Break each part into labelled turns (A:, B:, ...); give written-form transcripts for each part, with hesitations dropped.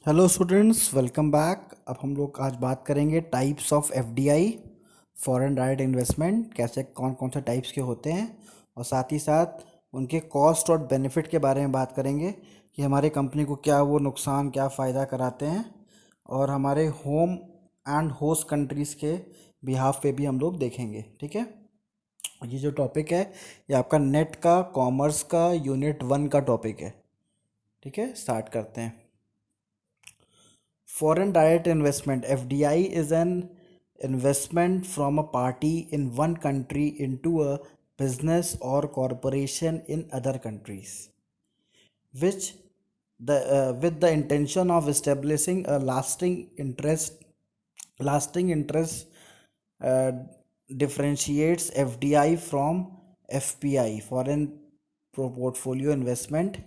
A: Hello students, welcome back. अब हम लोग आज बात करेंगे types of FDI, foreign direct investment, कैसे कौन कौन से टाइप्स के होते हैं, और साथ ही साथ उनके कॉस्ट और बेनिफिट के बारे में बात करेंगे कि हमारे कंपनी को क्या वो नुकसान क्या फ़ायदा कराते हैं, और हमारे होम एंड होस्ट कंट्रीज़ के बिहाफ पे भी हम लोग देखेंगे। ठीक है, ये जो टॉपिक है ये आपका नेट का कॉमर्स का यूनिट 1 का टॉपिक है। ठीक है, स्टार्ट करते हैं। Foreign direct investment (FDI) is an investment from a party in one country into a business or corporation in other countries, which with the intention of establishing a lasting interest uh, differentiates FDI from FPI, foreign portfolio investment,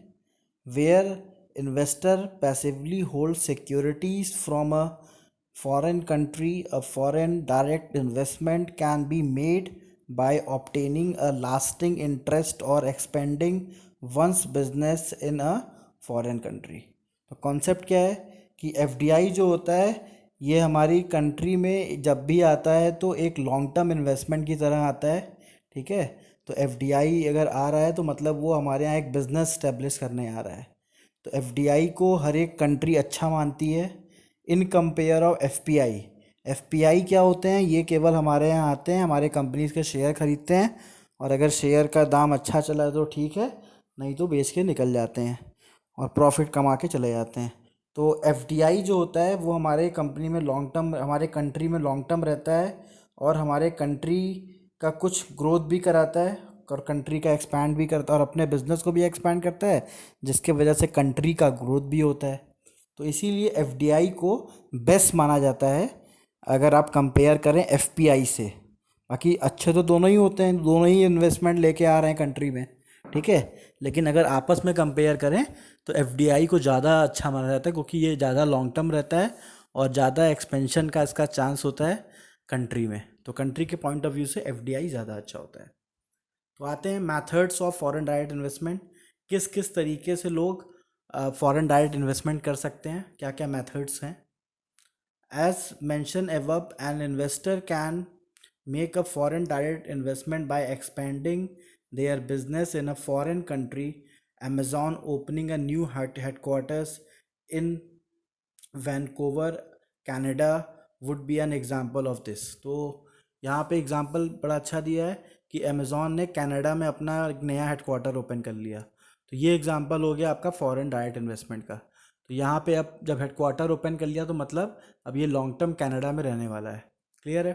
A: where investor passively holds securities from a foreign country. A foreign direct investment can be made by obtaining a lasting interest or expanding one's business in a foreign country. तो concept क्या है कि FDI जो होता है ये हमारी country में जब भी आता है तो एक लॉन्ग टर्म इन्वेस्टमेंट की तरह आता है। ठीक है, तो एफडीआई अगर आ रहा है तो मतलब वो हमारे यहाँ एक बिज़नेस स्टेब्लिश करने आ रहा है। तो एफडीआई को हर एक कंट्री अच्छा मानती है in compare of FPI. FPI क्या होते हैं? ये केवल हमारे यहाँ आते हैं, हमारे कंपनीज के शेयर खरीदते हैं, और अगर शेयर का दाम अच्छा चला तो ठीक है, नहीं तो बेच के निकल जाते हैं और प्रॉफिट कमा के चले जाते हैं। तो एफडीआई जो होता है वो हमारे कंपनी में लॉन्ग टर्म, हमारे कंट्री में लॉन्ग टर्म रहता है, और हमारे कंट्री का कुछ ग्रोथ भी कराता है, और कंट्री का एक्सपैंड भी करता है, और अपने बिजनेस को भी एक्सपैंड करता है, जिसके वजह से कंट्री का ग्रोथ भी होता है। तो इसीलिए एफडीआई को बेस्ट माना जाता है अगर आप कंपेयर करें एफपीआई से। बाकी अच्छे तो दोनों ही होते हैं, दोनों ही इन्वेस्टमेंट लेके आ रहे हैं कंट्री में। ठीक है, लेकिन अगर आपस में कंपेयर करें तो एफडीआई को ज़्यादा अच्छा माना जाता है, क्योंकि ये ज़्यादा लॉन्ग टर्म रहता है और ज़्यादा एक्सपेंशन का इसका चांस होता है कंट्री में। तो कंट्री के पॉइंट ऑफ व्यू से एफडीआई ज़्यादा अच्छा होता है। तो आते हैं methods of foreign direct investment. किस किस तरीके से लोग फॉरेन डायरेक्ट इन्वेस्टमेंट कर सकते हैं, क्या क्या मेथड्स हैं? As mentioned above, an investor can make a foreign direct investment by expanding their business in a foreign country. Amazon opening a new headquarters in Vancouver, Canada would be an example of this. तो यहाँ पे example बड़ा अच्छा दिया है कि Amazon ने Canada में अपना एक नया हेडक्वार्टर ओपन कर लिया। तो ये एग्जांपल हो गया आपका फॉरेन डायरेक्ट इन्वेस्टमेंट का। तो यहाँ पे अब जब हेडक्वार्टर ओपन कर लिया तो मतलब अब ये लॉन्ग टर्म कनाडा में रहने वाला है। क्लियर है?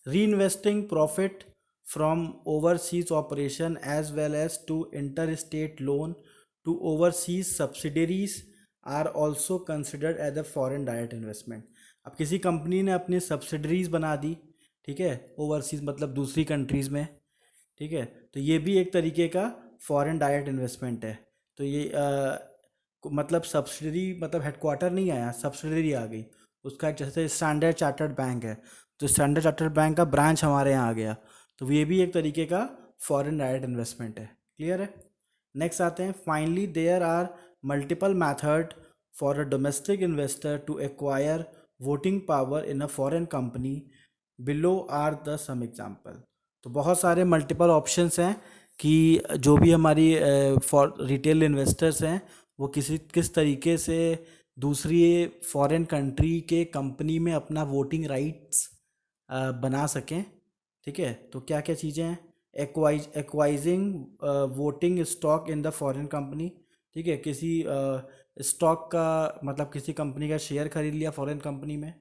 A: Reinvesting profit from overseas operation as well as to inter state loan to overseas subsidiaries are also considered as a foreign direct investment. अब किसी कंपनी ने अपनी सब्सिडरीज बना दी, ठीक है, ओवरसीज मतलब दूसरी कंट्रीज़ में, ठीक है, तो ये भी एक तरीके का फॉरेन डायरेक्ट इन्वेस्टमेंट है। तो ये मतलब सब्सिडरी मतलब हेडक्वार्टर नहीं आया, सब्सिडरी आ गई उसका। जैसे स्टैंडर्ड चार्टर्ड बैंक है, तो स्टैंडर्ड चार्टर्ड बैंक का ब्रांच हमारे यहाँ आ गया, तो ये भी एक तरीके का फॉरेन डायरेक्ट इन्वेस्टमेंट है। क्लियर है? नेक्स्ट आते हैं, finally there are multiple method for a domestic investor to acquire voting power in a foreign company. Below are the some example. तो बहुत सारे मल्टीपल ऑप्शंस हैं कि जो भी हमारी फॉर रिटेल इन्वेस्टर्स हैं वो किस तरीके से दूसरी फॉरेन कंट्री के कंपनी में अपना वोटिंग राइट्स बना सकें। ठीक है, तो क्या क्या चीज़ें हैं? Acquiring voting stock in the foreign company. ठीक है, किसी स्टॉक का मतलब किसी कंपनी का शेयर खरीद लिया फॉरेन कंपनी में,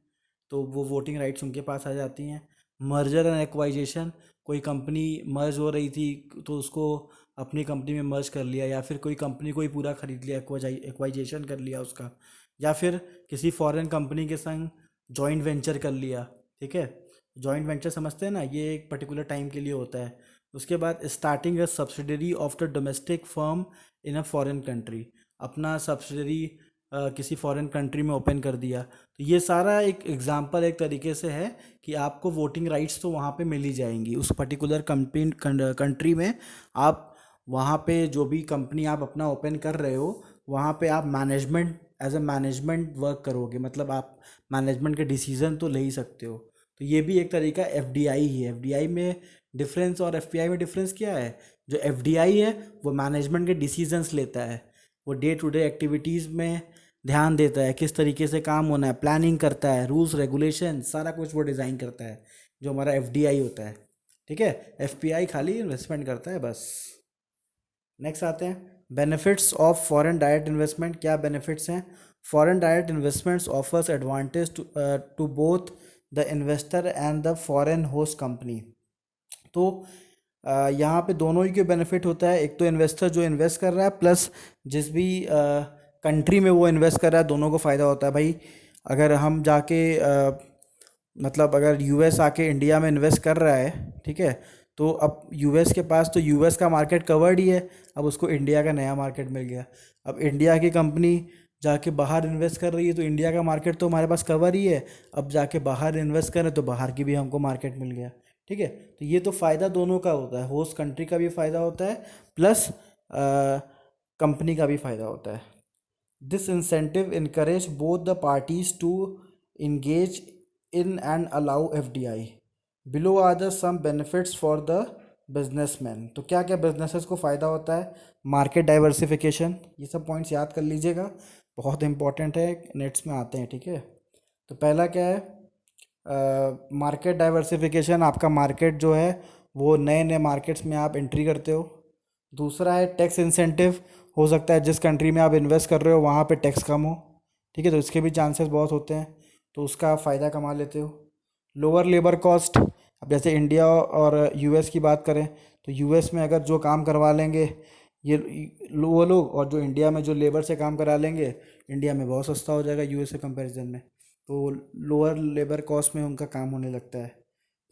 A: तो वो वोटिंग राइट्स उनके पास आ जाती हैं। मर्जर एंड एक्वाइजेशन, कोई कंपनी मर्ज हो रही थी तो उसको अपनी कंपनी में मर्ज कर लिया, या फिर कोई कंपनी को ही पूरा खरीद लिया, एक्वाइजेशन कर लिया उसका, या फिर किसी फॉरेन कंपनी के संग जॉइंट वेंचर कर लिया। ठीक है, जॉइंट वेंचर समझते हैं ना, ये एक पर्टिकुलर टाइम के लिए होता है। उसके बाद starting a subsidiary of the domestic firm in a foreign country, अपना सब्सिडरी किसी फॉरेन कंट्री में ओपन कर दिया। तो ये सारा एक एग्जांपल एक तरीके से है कि आपको वोटिंग राइट्स तो वहाँ पे मिल ही जाएंगी उस पर्टिकुलर कंट्री में। आप वहाँ पे जो भी कंपनी आप अपना ओपन कर रहे हो वहाँ पे आप management as a management work करोगे, मतलब आप मैनेजमेंट के डिसीजन तो ले ही सकते हो। तो ये भी एक तरीका एफडीआई ही है। एफडीआई में डिफरेंस और एफपीआई में डिफरेंस क्या है? जो एफडीआई है वो मैनेजमेंट के डिसीजंस लेता है, वो डे टू डे एक्टिविटीज़ में ध्यान देता है, किस तरीके से काम होना है, प्लानिंग करता है, रूल्स रेगुलेशन सारा कुछ वो डिज़ाइन करता है, जो हमारा एफडीआई होता है। ठीक है, एफपीआई खाली इन्वेस्टमेंट करता है बस। नेक्स्ट आते हैं benefits of foreign direct investment. क्या बेनिफिट्स हैं? Foreign direct investments offers advantage to both the investor and the foreign host company. तो यहाँ पे दोनों ही के बेनिफिट होता है। एक तो इन्वेस्टर जो इन्वेस्ट कर रहा है, प्लस जिस भी कंट्री में वो इन्वेस्ट कर रहा है, दोनों को फ़ायदा होता है भाई। अगर हम जाके मतलब अगर यूएस आके इंडिया में इन्वेस्ट कर रहा है, ठीक है, तो अब यूएस के पास तो यूएस का मार्केट कवर्ड ही है, अब उसको इंडिया का नया मार्केट मिल गया। अब इंडिया की कंपनी जाके बाहर इन्वेस्ट कर रही है तो इंडिया का मार्केट तो हमारे पास कवर ही है, अब जाके बाहर इन्वेस्ट करें तो बाहर की भी हमको मार्केट मिल गया। ठीक है, तो ये तो फ़ायदा दोनों का होता है, होस्ट कंट्री का भी फ़ायदा होता है, प्लस कंपनी का भी फ़ायदा होता है। This incentive encourage both the parties to engage in and allow FDI. Below are the some benefits for the businessman. तो क्या क्या बिजनेसेस को फ़ायदा होता है? मार्केट डाइवर्सिफिकेशन, ये सब पॉइंट्स याद कर लीजिएगा, बहुत इंपॉर्टेंट है, नेट्स में आते हैं। ठीक है, तो पहला क्या है? मार्केट डाइवर्सिफिकेशन, आपका मार्केट जो है वो नए नए मार्केट्स में आप एंट्री करते हो। दूसरा है टैक्स इंसेंटिव, हो सकता है जिस कंट्री में आप इन्वेस्ट कर रहे हो वहाँ पे टैक्स कम हो, ठीक है, तो इसके भी चांसेस बहुत होते हैं, तो उसका आप फ़ायदा कमा लेते हो। लोअर लेबर कॉस्ट, अब जैसे इंडिया और यूएस की बात करें तो यूएस में अगर जो काम करवा लेंगे ये वो लोग, और जो इंडिया में जो लेबर से काम करा लेंगे, इंडिया में बहुत सस्ता हो जाएगा यूएस से कंपैरिजन में, तो लोअर लेबर कॉस्ट में उनका काम होने लगता है।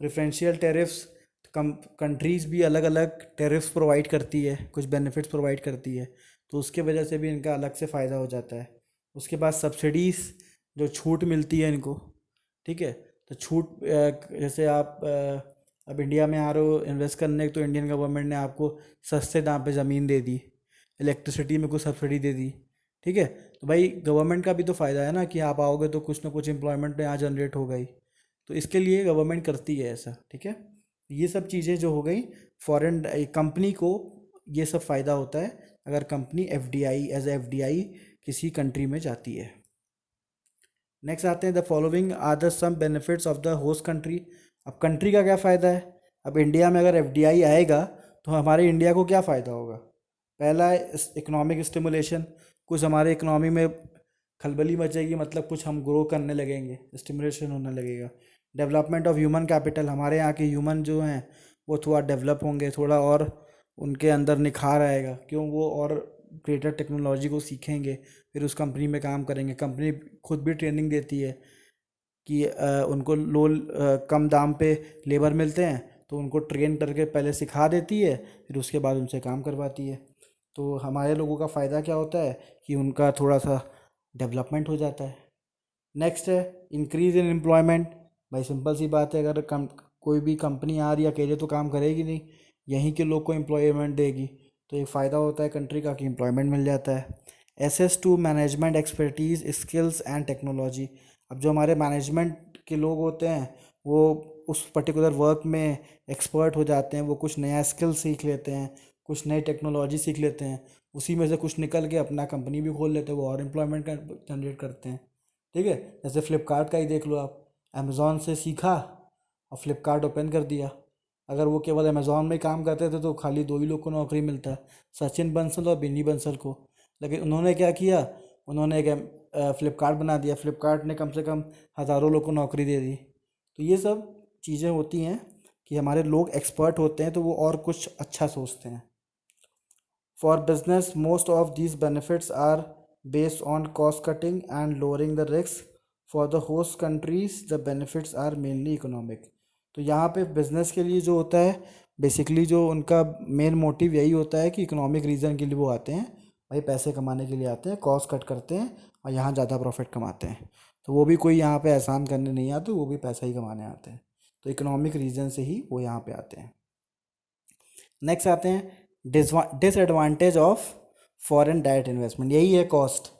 A: प्रेफरेंशियल टेरिफ्स, कम कंट्रीज़ भी अलग अलग टेरिफ्स प्रोवाइड करती है, कुछ बेनिफिट्स प्रोवाइड करती है, तो उसके वजह से भी इनका अलग से फ़ायदा हो जाता है। उसके बाद सब्सिडीज़, जो छूट मिलती है इनको, ठीक है, तो छूट जैसे आप अब इंडिया में आ रहे हो इन्वेस्ट करने, तो इंडियन गवर्नमेंट ने आपको सस्ते दाम पे ज़मीन दे दी, इलेक्ट्रिसिटी में कुछ सब्सिडी दे दी। ठीक है, तो भाई गवर्नमेंट का भी तो फ़ायदा है ना कि आप आओगे तो कुछ ना कुछ एम्प्लॉयमेंट यहाँ जनरेट हो गई, तो इसके लिए गवर्नमेंट करती है ऐसा। ठीक है, ये सब चीज़ें जो हो गई, फॉरेन कंपनी को ये सब फ़ायदा होता है अगर कंपनी एफडीआई एज एफडीआई किसी कंट्री में जाती है। नेक्स्ट आते हैं the following are the some benefits of the host country. अब कंट्री का क्या फ़ायदा है? अब इंडिया में अगर एफडीआई आएगा तो हमारे इंडिया को क्या फ़ायदा होगा? पहला है इकोनॉमिक स्टिमुलेशन, कुछ हमारे इकोनॉमी में खलबली मचेगी, मतलब कुछ हम ग्रो करने लगेंगे, स्टिमुलेशन होने लगेगा। डेवलपमेंट ऑफ ह्यूमन कैपिटल, हमारे यहाँ के ह्यूमन जो हैं वो थोड़ा डेवलप होंगे, थोड़ा और उनके अंदर निखार आएगा, क्यों? वो और ग्रेटर टेक्नोलॉजी को सीखेंगे, फिर उस कंपनी में काम करेंगे। कंपनी खुद भी ट्रेनिंग देती है कि उनको कम दाम पे लेबर मिलते हैं तो उनको ट्रेन करके पहले सिखा देती है, फिर उसके बाद उनसे काम करवाती है। तो हमारे लोगों का फ़ायदा क्या होता है कि उनका थोड़ा सा डेवलपमेंट हो जाता है। नेक्स्ट है इंक्रीज़ इन एम्प्लॉयमेंट। भाई सिंपल सी बात है, अगर कोई भी कंपनी आ रही है अकेले तो काम करेगी नहीं, यहीं के लोग को एम्प्लॉयमेंट देगी, तो एक फ़ायदा होता है कंट्री का कि एम्प्लॉयमेंट मिल जाता है। Access to management expertise skills and technology. अब जो हमारे मैनेजमेंट के लोग होते हैं वो उस पर्टिकुलर वर्क में एक्सपर्ट हो जाते हैं, वो कुछ नया स्किल सीख लेते हैं, कुछ नई टेक्नोलॉजी सीख लेते हैं, उसी में से कुछ निकल के अपना कंपनी भी खोल लेते हैं, वो और एम्प्लॉयमेंट जनरेट करते हैं। ठीक है, जैसे फ्लिपकार्ट का ही देख लो आप, अमेज़ॉन से सीखा और फ्लिपकार्ट ओपन कर दिया। अगर वो केवल अमेज़ॉन में ही काम करते थे तो खाली दो ही लोग को नौकरी मिलता, सचिन बंसल और बिन्नी बंसल को। लेकिन उन्होंने क्या किया, उन्होंने एक फ्लिपकार्ट बना दिया, फ्लिपकार्ट ने कम से कम हज़ारों लोग को नौकरी दे दी। तो ये सब चीज़ें होती हैं कि हमारे लोग एक्सपर्ट होते हैं तो वो और कुछ अच्छा सोचते हैं। For business, most of these benefits are based on cost cutting and lowering the risks. For the host countries, the benefits are mainly economic. तो यहाँ पे बिजनेस के लिए जो होता है, बेसिकली जो उनका मेन मोटिव यही होता है कि इकोनॉमिक रीज़न के लिए वो आते हैं, भाई पैसे कमाने के लिए आते हैं, कॉस्ट कट करते हैं और यहाँ ज़्यादा प्रॉफिट कमाते हैं। तो वो भी कोई यहाँ पे एहसान करने नहीं आते, वो भी पैसा ही कमाने आते हैं, तो इकोनॉमिक रीज़न से ही वो यहाँ पे आते हैं। नेक्स्ट आते हैं disadvantage of foreign direct investment, यही है कॉस्ट,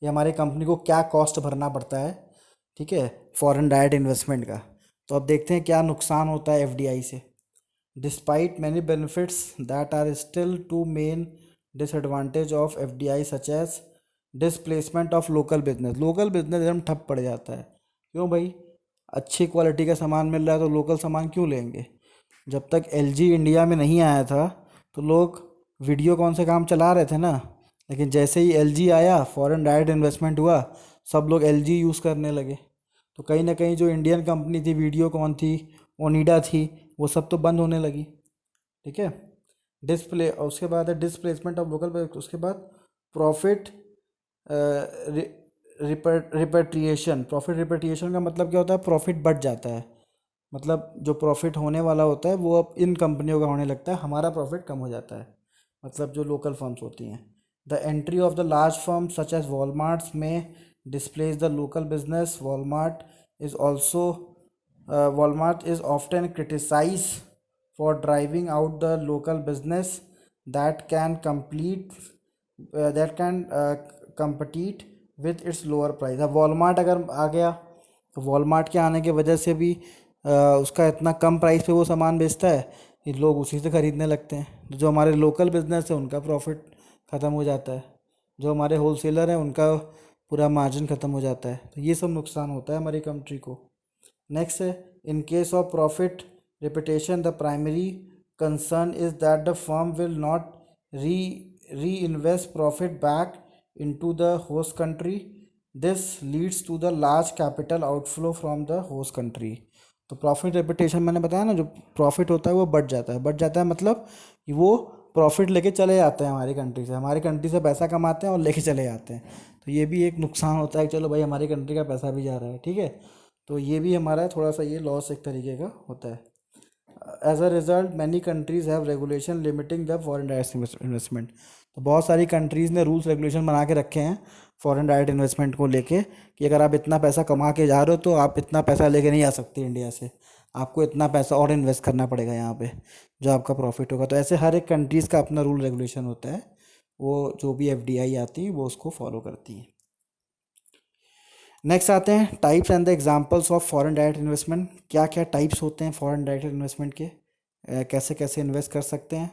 A: कि हमारी कंपनी को क्या कॉस्ट भरना पड़ता है, ठीक है, फॉरेन डायरेक्ट इन्वेस्टमेंट का। तो अब देखते हैं क्या नुकसान होता है एफडीआई से। Despite many benefits that are still two main disadvantage of FDI such as displacement of local business एकदम ठप पड़ जाता है। क्यों भाई, अच्छी क्वालिटी का सामान मिल रहा है तो लोकल सामान क्यों लेंगे। जब तक एलजी इंडिया में नहीं आया था तो लोग वीडियो कौन से काम चला रहे थे ना, लेकिन जैसे ही एलजी आया, फॉरेन डायरेक्ट इन्वेस्टमेंट हुआ, सब लोग एलजी यूज़ करने लगे। तो कहीं ना कहीं जो इंडियन कंपनी थी, वीडियोकॉन थी, ओनिडा थी, वो सब तो बंद होने लगी। ठीक है, डिस्प्ले, उसके बाद है डिसप्लेसमेंट ऑफ लोकल। उसके बाद प्रॉफिट रिपेट्रिएशन। प्रॉफिट रिपेट्रिएशन का मतलब क्या होता है, प्रॉफिट बढ़ जाता है, मतलब जो प्रॉफिट होने वाला होता है वो अब इन कंपनियों का होने लगता है, हमारा प्रॉफिट कम हो जाता है, मतलब जो लोकल फर्म्स होती हैं। The entry of the large firm such as Walmarts may displace the local business. Walmart is often criticized for driving out the local business that can compete with its lower price। अब Walmart अगर आ गया तो Walmart के आने की वजह से भी उसका इतना कम प्राइस पे वो सामान बेचता है कि लोग उसी से ख़रीदने लगते हैं। तो जो हमारे लोकल बिजनेस है उनका प्रॉफिट ख़त्म हो जाता है, जो हमारे होलसेलर हैं उनका पूरा मार्जिन ख़त्म हो जाता है। तो ये सब नुकसान होता है हमारी कंट्री को। नेक्स्ट है, in case of profit repatriation the primary concern is that the firm will not reinvest profit back into the host country. This leads to the large capital outflow from the host country. तो profit repatriation मैंने बताया ना, जो profit होता है वो बढ़ जाता है मतलब कि वो प्रॉफिट लेके चले जाते हैं हमारी कंट्री से पैसा कमाते हैं और लेके चले जाते हैं। तो ये भी एक नुकसान होता है कि चलो भाई हमारी कंट्री का पैसा भी जा रहा है, ठीक है। तो ये भी हमारा थोड़ा सा ये लॉस एक तरीके का होता है। As a result many countries have regulation limiting the foreign direct investment. तो बहुत सारी कंट्रीज़ ने रूल्स रेगुलेशन बना के रखे हैं फॉरेन डायरेक्ट इन्वेस्टमेंट को लेके, कि अगर आप इतना पैसा कमा के जा रहे हो तो आप इतना पैसा लेके नहीं आ सकते इंडिया से, आपको इतना पैसा और इन्वेस्ट करना पड़ेगा यहाँ पे जो आपका प्रॉफिट होगा। तो ऐसे हर एक कंट्रीज़ का अपना रूल रेगुलेशन होता है, वो जो भी एफडीआई आती है वो उसको फॉलो करती है। नेक्स्ट आते हैं types and the examples of foreign direct investment. क्या क्या टाइप्स होते हैं फॉरेन डायरेक्ट इन्वेस्टमेंट के, कैसे कैसे इन्वेस्ट कर सकते हैं।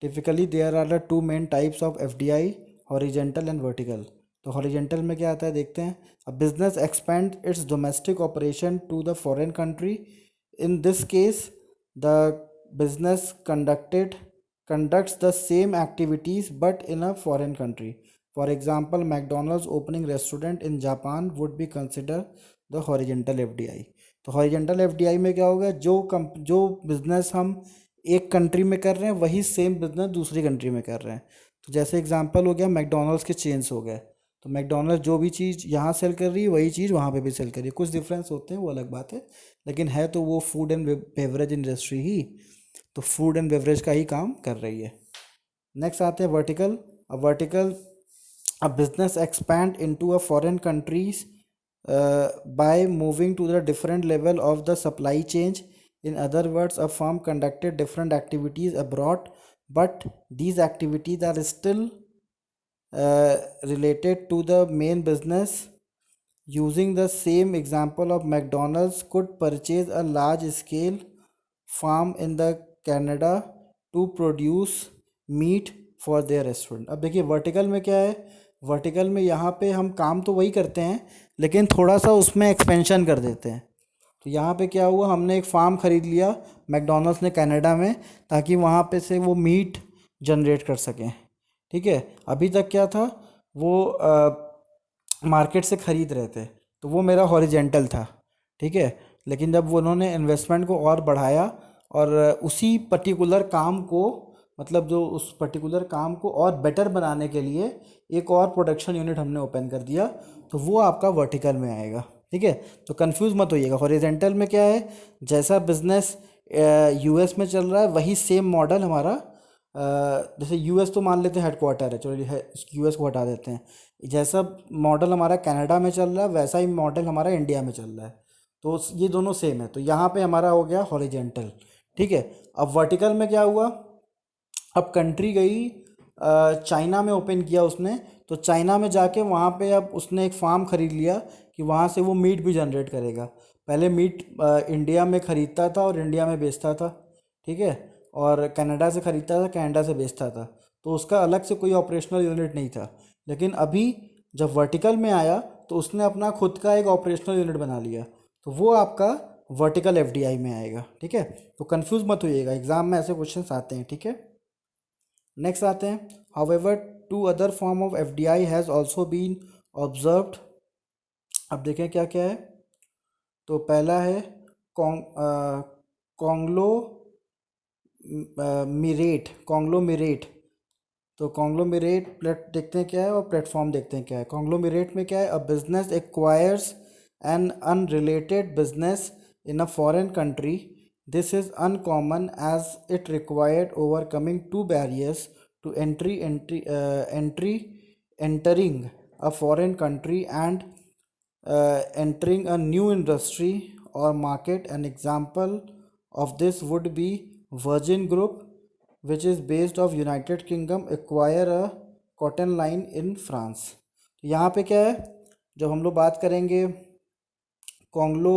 A: Typically there are the two main types of FDI, horizontal and vertical. तो हॉरिजेंटल में क्या आता है देखते हैं। A business expand its domestic operation to the foreign country. In this case the business conducts the same activities but in a foreign country. For example, McDonald's opening restaurant in Japan would be considered the horizontal FDI। तो horizontal FDI में क्या होगा, जो business हम एक country में कर रहे हैं वही सेम बिजनेस दूसरी कंट्री में कर रहे हैं। तो जैसे एग्जांपल हो गया मैकडोनल्ड्स के चेन्स हो गए, तो मैकडोनल्ड्स जो भी चीज़ यहाँ सेल कर रही है वही चीज़ वहाँ पे भी सेल कर रही है। कुछ डिफरेंस होते हैं वो अलग बात है, लेकिन है तो वो फूड एंड बेवरेज इंडस्ट्री ही, तो फूड एंड बेवरेज का ही काम कर रही है। नेक्स्ट आते हैं vertical. A business expand into a foreign countries by moving to the different level of the supply change. In other words a firm conducted different activities abroad but these activities are still related to the main business. Using the same example of McDonald's could purchase a large scale farm in the Canada to produce meat for their restaurant। अब देखिए vertical में क्या है, vertical में यहाँ पे हम काम तो वही करते हैं लेकिन थोड़ा सा उसमें एक्सपेंशन कर देते हैं। तो यहाँ पे क्या हुआ, हमने एक फार्म खरीद लिया मैकडोनल्ड्स ने कनाडा में, ताकि वहाँ पे से वो मीट जनरेट कर सकें। ठीक है, अभी तक क्या था, वो मार्केट से ख़रीद रहे थे, तो वो मेरा हॉरिजेंटल था। ठीक है, लेकिन जब वो उन्होंने इन्वेस्टमेंट को और बढ़ाया और उसी पर्टिकुलर काम को, मतलब जो उस पर्टिकुलर काम को और बेटर बनाने के लिए एक और प्रोडक्शन यूनिट हमने ओपन कर दिया, तो वो आपका वर्टिकल में आएगा। ठीक है, तो कंफ्यूज मत होइएगा। हॉरिजेंटल में क्या है, जैसा बिजनेस यूएस में चल रहा है वही सेम मॉडल हमारा, जैसे यूएस तो मान लेते हैं हेडक्वार्टर है, चलो यूएस को हटा देते हैं, जैसा मॉडल हमारा कनाडा में चल रहा है वैसा ही मॉडल हमारा इंडिया में चल रहा है, तो ये दोनों सेम है। तो यहाँ पे हमारा हो गया हॉरिजेंटल। ठीक है, अब वर्टिकल में क्या हुआ, अब कंट्री गई चाइना में ओपन किया उसने, तो चाइना में जाके वहाँ पे अब उसने एक फार्म खरीद लिया कि वहाँ से वो मीट भी जनरेट करेगा। पहले मीट इंडिया में खरीदता था और इंडिया में बेचता था, ठीक है, और कनाडा से खरीदता था, कनाडा से बेचता था, तो उसका अलग से कोई ऑपरेशनल यूनिट नहीं था। लेकिन अभी जब वर्टिकल में आया तो उसने अपना खुद का एक ऑपरेशनल यूनिट बना लिया, तो वो आपका वर्टिकल एफडीआई में आएगा, ठीक है। तो कंफ्यूज मत होइएगा, एग्जाम में ऐसे क्वेश्चंस आते हैं, ठीक है। नेक्स्ट आते हैं, however two other form of FDI has also been observed. अब देखें क्या क्या है। तो पहला है कॉन्ग्लो मिरेट, कॉन्ग्लोमिरेट। तो कॉन्ग्लोमिरेट प्लेट देखते हैं क्या है और प्लेटफॉर्म देखते हैं क्या है। कॉन्ग्लोमिरेट में क्या है, a business acquires an unrelated business in a foreign country. This is uncommon as it required overcoming two barriers to entering a foreign country and entering a new industry or market. An example of this would be Virgin Group, which is based of United Kingdom, acquire a cotton line in France. तो यहाँ पे क्या है, जब हम लोग बात करेंगे कॉन्ग्लो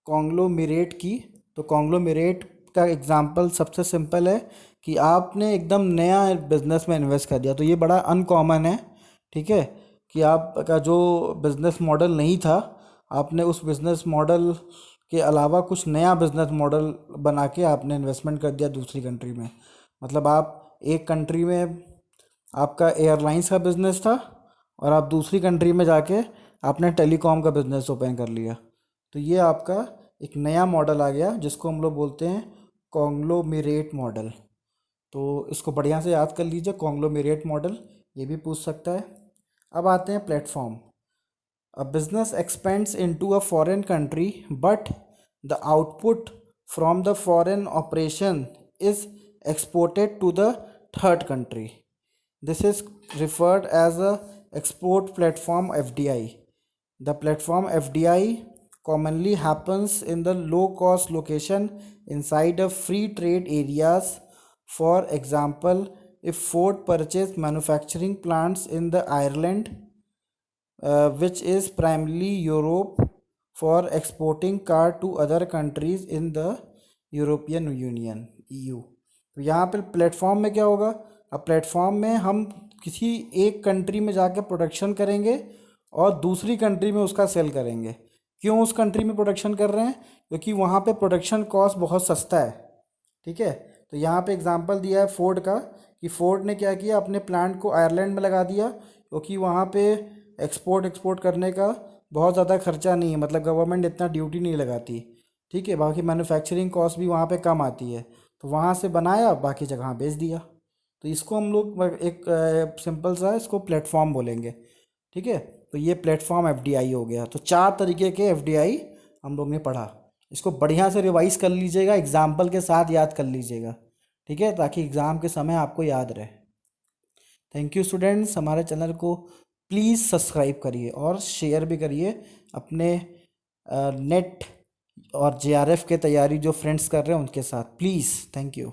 A: कॉन्ग्लोमिरेट की, तो कॉन्ग्लोमिरेट का एग्जांपल सबसे सिंपल है कि आपने एकदम नया बिजनेस में इन्वेस्ट कर दिया, तो ये बड़ा अनकॉमन है, ठीक है, कि आपका जो बिजनेस मॉडल नहीं था, आपने उस बिजनेस मॉडल के अलावा कुछ नया बिजनेस मॉडल बना के आपने इन्वेस्टमेंट कर दिया दूसरी कंट्री में। मतलब आप एक कंट्री में आपका एयरलाइंस का बिजनेस था और आप दूसरी कंट्री में जाके आपने टेलीकॉम का बिजनेस ओपन कर लिया, तो ये आपका एक नया मॉडल आ गया जिसको हम लोग बोलते हैं कॉन्ग्लोमेरेट मॉडल। तो इसको बढ़िया से याद कर लीजिए, कॉन्ग्लोमेरेट मॉडल, ये भी पूछ सकता है। अब आते हैं platform. A business expands into a foreign country, but the output from the foreign operation is exported to the third country. This is referred as a export platform FDI. The platform FDI commonly happens in the low cost location inside of free trade areas. For example, if Ford purchased manufacturing plants in the Ireland, which is primarily Europe, for exporting car to other countries in the European union EU। तो यहाँ पर platform में क्या होगा, अब platform में हम किसी एक कंट्री में जाकर प्रोडक्शन करेंगे और दूसरी कंट्री में उसका सेल करेंगे। क्यों उस कंट्री में प्रोडक्शन कर रहे हैं, क्योंकि वहाँ पे प्रोडक्शन कॉस्ट बहुत सस्ता है, ठीक है। तो यहाँ पे एग्जांपल दिया है फोर्ड का, कि फोर्ड ने क्या किया, अपने प्लांट को आयरलैंड में लगा दिया, क्योंकि वहाँ पे एक्सपोर्ट करने का बहुत ज़्यादा खर्चा नहीं है, मतलब गवर्नमेंट इतना ड्यूटी नहीं लगाती, ठीक है। बाकी मैन्युफैक्चरिंग कॉस्ट भी वहाँ पे कम आती है, तो वहाँ से बनाया, बाकी जगह बेच दिया। तो इसको हम लोग एक सिंपल सा इसको प्लेटफॉर्म बोलेंगे, ठीक है। तो ये प्लेटफॉर्म एफडीआई हो गया। तो 4 तरीके के एफडीआई हम लोग ने पढ़ा। इसको बढ़िया से रिवाइज कर लीजिएगा, एग्जाम्पल के साथ याद कर लीजिएगा, ठीक है, ताकि एग्ज़ाम के समय आपको याद रहे। थैंक यू स्टूडेंट्स, हमारे चैनल को प्लीज़ सब्सक्राइब करिए और शेयर भी करिए अपने नेट और जेआरएफ के तैयारी जो फ्रेंड्स कर रहे हैं उनके साथ, प्लीज़। Thank you.